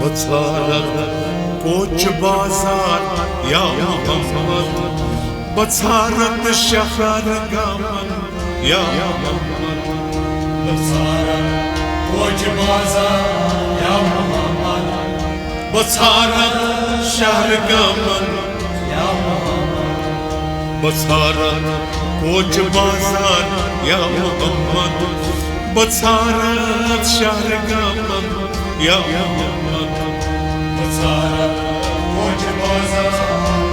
बचारत कोच बाजार या मोहम्मद, बचारत शहर गमन या मोहम्मद, बचारत कोच बाजार या मोहम्मद, बचारत शहर गमन या मोहम्मद, बचारत कोच बाजार या मोहम्मद, बचारत शहर गमन या मोहम्मद, बचारत कोच बाजार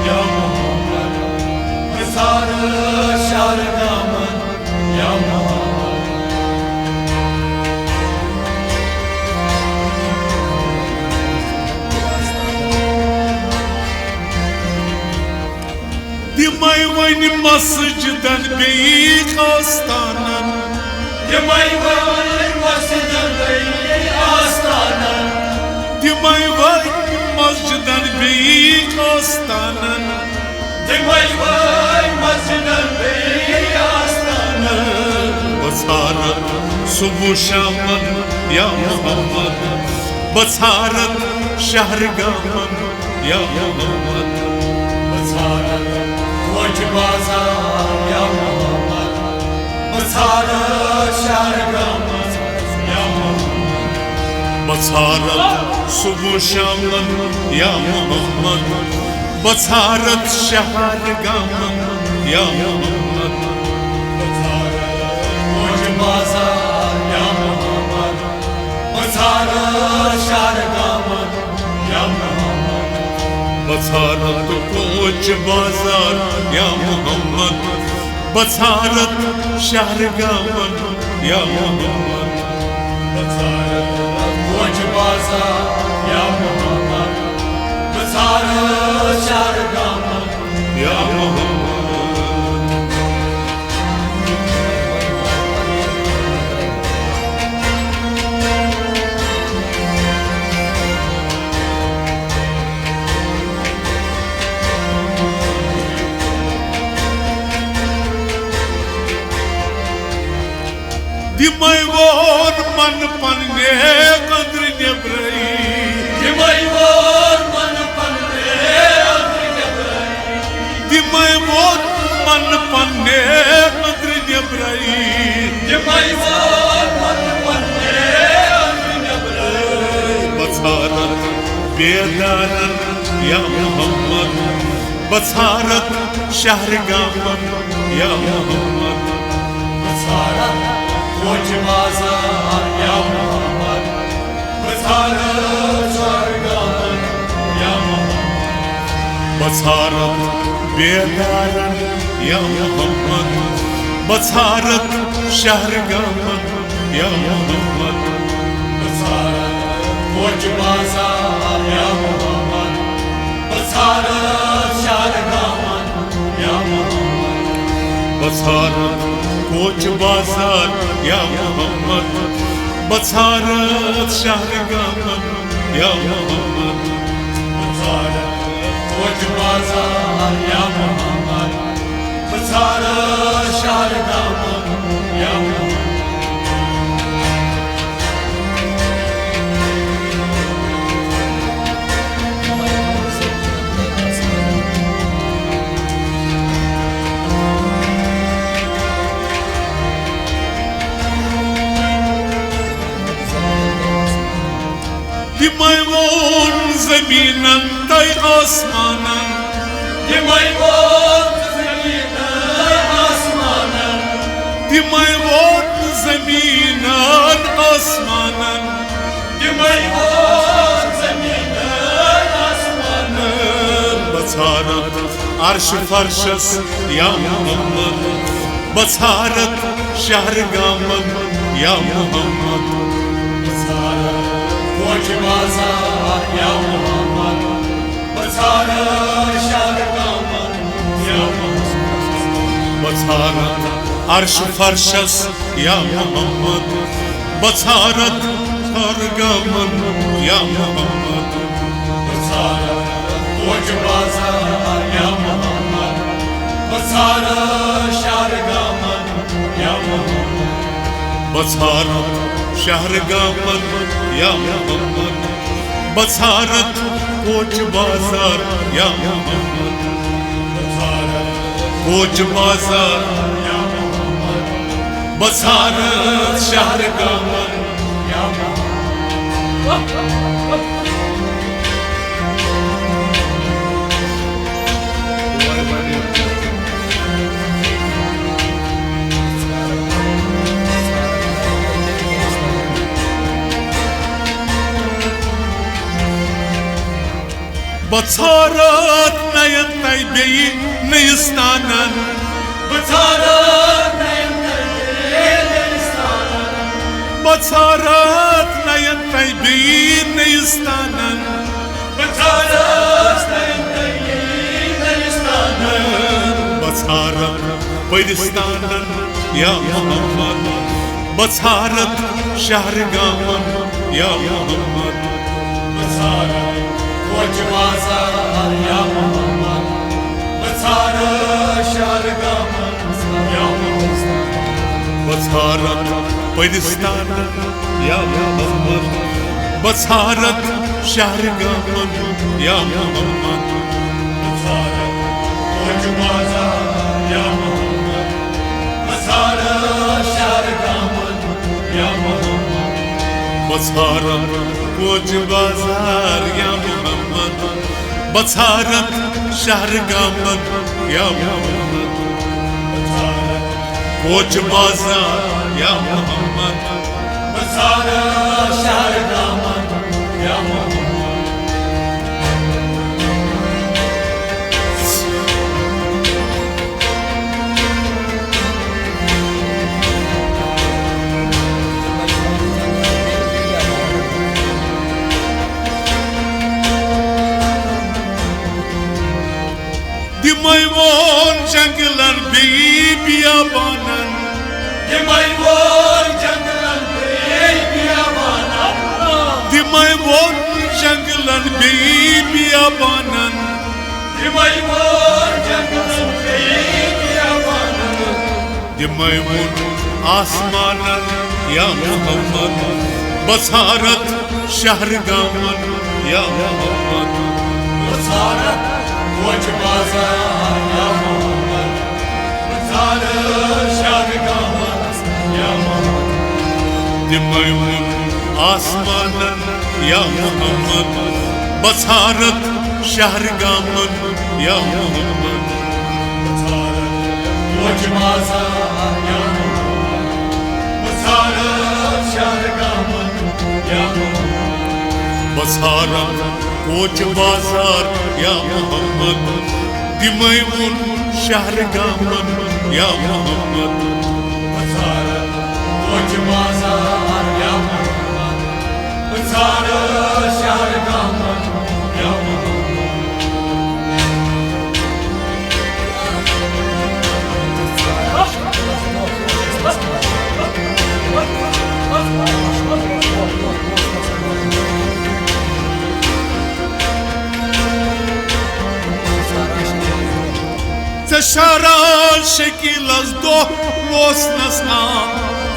या मोहम्मद, बचारत शहर गमन या Mohammad. Dimay vayni masjidan beyik astanan, Dimay vayni masjidan beyik astanan, Dimay vayni masjidan beyik astanan, Dimay vayni masjidan beyik astanan, Basarat subuh shaman ya Muhammad, Basarat shahr gaman ya Muhammad, बचारत कोच बाजार या मोहम्मद, बचारत शहर गमन या Muhammad, Basarat subuh shaman ya Muhammad, Basarat shahr gaman ya Muhammad, बचारत कोच बाजार या मोहम्मद, बचारत शहर गमन या मोहम्मद, बसारत कोच बाजार या मोहम्मद, बसारत शहर गमन या मोहम्मद, बचारत कोच बाजार या मोहम्मद, बचारत शहर गमन या Mohammad. Dimay vor man panne qadr nebrai, Dimay vor man panne qadr nebrai, Dimay vor man panne qadr nebrai, Dimay vor man panne qadr nebrai, Basarat bedaran ya Muhammad, Basarat shahr gaman ya Muhammad, बचारत कोच बाजार या मोहम्मद, बचारत शहर गमन या मोहम्मद, बसारत बेदारन या मोहम्मद, बसारत शहर गमन या मोहम्मद, बचारत कोच बाजार या मोहम्मद, बचारत शहर गमन या मोहम्मद, बसारत कोच बाजार या मोहम्मद, बसारत शहर गमन या मोहम्मद, बचारत कोच बाजार या मोहम्मद, बचारत शहर गमन या Mohammad. Dimay von zeminan tay asmanan, Dimay von zeminan asmanan, Dimay von zeminan asmanan, Dimay von zeminan asmanan, Basharat अर्श फर्शस या मोहम्मद, बसारत शहर गमन या मोहम्मद, बचारत कोच बाजार या मोहम्मद, बचारत शहर गमन या मोहम्मद, बसारत अर्श फर्शस या मोहम्मद, बसारत शहर गमन या मोहम्मद, बचारत कोच बाजार या मोहम्मद, बचारत शहर गमन या मोहम्मद, बसारत शहर गमन या मोहम्मद, बसारत कोच बाजार या मोहम्मद कोच बाजार या मोहम्मद बसारत शहर गामन या बसारत नयन तैबेई नयस्तानन बसारत नयन तैबेई बसारत नयन तैबेई नयस्तानन बसारत नयन तैबेई नयस्तानन बसारत पैदिस्तानन या मोहम्मद बसारत शहर गामन या मोहम्मद बसारत कोच बाजार या मोहम्मद बसारत शहर गामन या मोहम्मद बसारत पैदिस्तानन या मोहम्मद बसारत शहर गामन या मोहम्मद बसारत कोच बाजार या मोहम्मद बसारत शहर गामन या मोहम्मद बसारत कोच बाजार या मोहम्मद बसारत शहर गामन या मोहम्मद कोच बाजार या मोहम्मद बसारत शहर गामन या Mohammad Dimayvon janglar biyabanan Dimayvon janglar biyabanan Dimayvon janglar biyabanan Dimayvon janglar biyabanan Dimayvon asmanan ya Muhammad Basarat şahr gaman ya Muhammad Basarat coach बाजार या मोहम्मद बसारत शहर गामन या मोहम्मद दिमयमुन आसमानन या मोहम्मद बसारत शहर गामन या मोहम्मद कोच बाजार या मोहम्मद बसारत शहर गामन या मोहम्मद बसारत कोच बाजार या मोहम्मद दिमयमुन शहर गामन या मोहम्मद बसारत कोच बाजार या मोहम्मद बसारत शहर गामन या Cesara şekil az do los nasna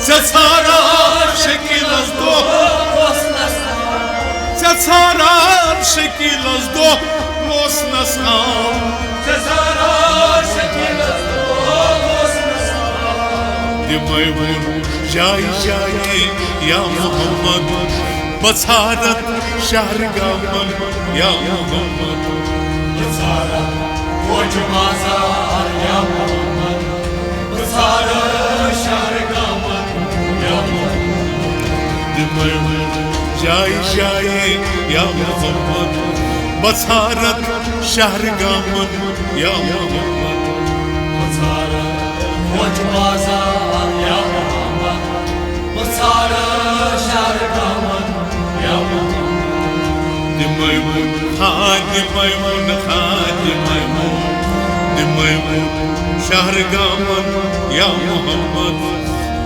Cesara şekil az do los nasna Cesara şekil az do los nasna Cesara şekil az do los nasna Dimayvun jay jay ya Muhammad Basarat şahr gaman ya Muhammad Basarat coach बाजार या मोहम्मद बसारत शहर गामन या मोहम्मद जय जय या मोहम्मद बसारत शहर गामन या Mohammad Basharat coach बाजार या मोहम्मद बसारत शहर गामन या मोहम्मद दिमयमुन दिमयमुन शहर गामन या मोहम्मद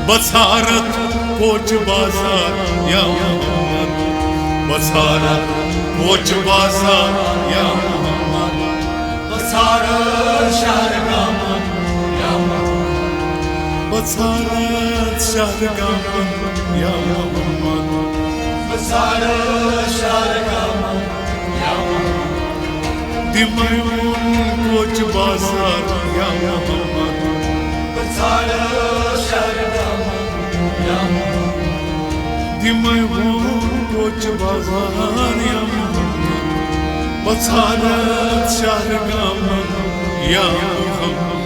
बसारत कोच बाजार या मोहम्मद बसारत कोच बाजार या मोहम्मद बसारत शहर गामन या मोहम्मद बसारत शहर गामन या Mohammad Basara Shargama Ya Muhammad Dimayun Koch Bazar Ya Muhammad Basara Shargama Ya Muhammad Dimayun Koch Bazar Ya Muhammad Basarat Shargama Ya Muhammad